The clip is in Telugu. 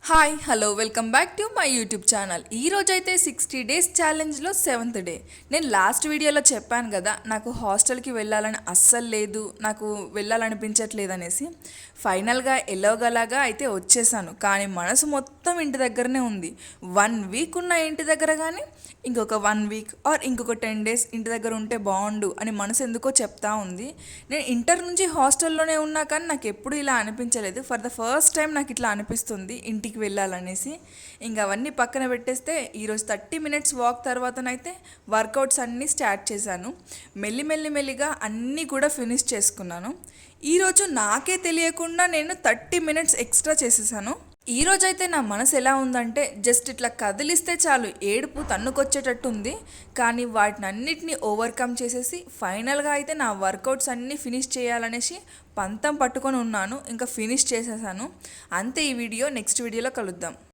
Hi hello welcome back to my YouTube channel. ఈరోజైతే 60 డేస్ ఛాలెంజ్లో 7th డే. నేను లాస్ట్ వీడియోలో చెప్పాను కదా, నాకు హాస్టల్కి వెళ్ళాలని అస్సలు లేదు, నాకు వెళ్ళాలనిపించట్లేదు అనేసి. ఫైనల్గా ఎలాగలాగా అయితే వచ్చేసాను, కానీ మనసు మొత్తం ఇంటి దగ్గరనే ఉంది. 1 వీక్ ఉన్న ఇంటి దగ్గర, కానీ ఇంకొక 1 వీక్ ఆర్ ఇంకొక 10 డేస్ ఇంటి దగ్గర ఉంటే బాగుండు అని మనసు ఎందుకో చెప్తా ఉంది. నేను ఇంటర్ నుంచి హాస్టల్లోనే ఉన్నా, కానీ నాకు ఎప్పుడు ఇలా అనిపించలేదు. ఫర్ ద ఫస్ట్ టైం నాకు ఇట్లా అనిపిస్తుంది ఇంటికి వెళ్ళాలనేసి. ఇంకా అవన్నీ పక్కన పెట్టేస్తే ఈరోజు 30 మినిట్స్ వాక్ తర్వాతనైతే వర్కౌట్స్ అన్నీ స్టార్ట్ చేశాను. మెల్లిగా అన్నీ కూడా ఫినిష్ చేసుకున్నాను. ఈరోజు నాకే తెలియకుండా నేను 30 మినిట్స్ ఎక్స్ట్రా చేసేసాను. ఈరోజైతే నా మనసు ఎలా ఉందంటే, జస్ట్ ఇట్లా కదిలిస్తే చాలు ఏడుపు తన్నుకొచ్చేటట్టు ఉంది. కానీ వాటిని అన్నిటినీ ఓవర్కమ్ చేసేసి ఫైనల్గా అయితే నా వర్కౌట్స్ అన్నీ ఫినిష్ చేయాలనేసి పంతం పట్టుకొని ఉన్నాను. ఇంకా ఫినిష్ చేసేసాను. అంతే. ఈ వీడియో నెక్స్ట్ వీడియోలో కలుద్దాం.